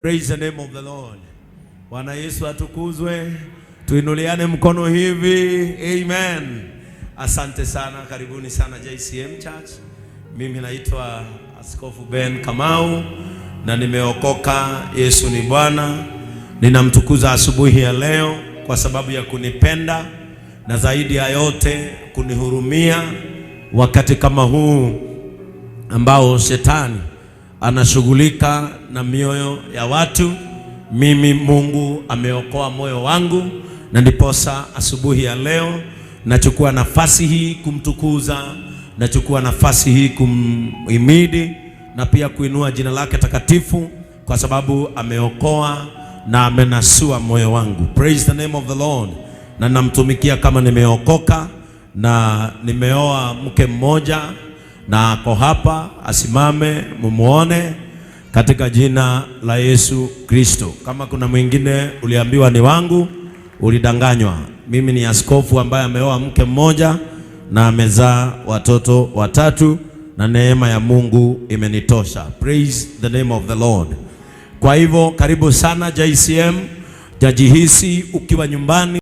Praise the name of the Lord. Bwana Yesu atukuzwe. Tuinuliane mkono hivi. Amen. Asante sana, karibuni sana JCM Church. Mimi naitwa Askofu Ben Kamau na nimeokoka. Yesu ni Bwana. Ninamtukuza asubuhi ya leo kwa sababu ya kunipenda na zaidi ya yote kunihurumia wakati kama huu ambao shetani anashughulika na mioyo ya watu. Mimi Mungu ameokoa moyo wangu, na ndiposa asubuhi ya leo nachukua nafasi hii kumtukuza, nachukua nafasi hii kumhimidi na pia kuinua jina lake takatifu, kwa sababu ameokoa na amenasua moyo wangu. Praise the name of the Lord. Na namtumikia kama nimeokoka, na nimeoa mke mmoja na ako hapa, asimame mumuone katika jina la Yesu Kristo. Kama kuna mwingine uliambiwa ni wangu, ulidanganywa. Mimi ni askofu ambaye ameoa mke mmoja na amezaa watoto watatu, na neema ya Mungu imenitosha. Praise the name of the Lord. Kwa hivyo karibu sana JCM. Jajihisi ukiwa nyumbani.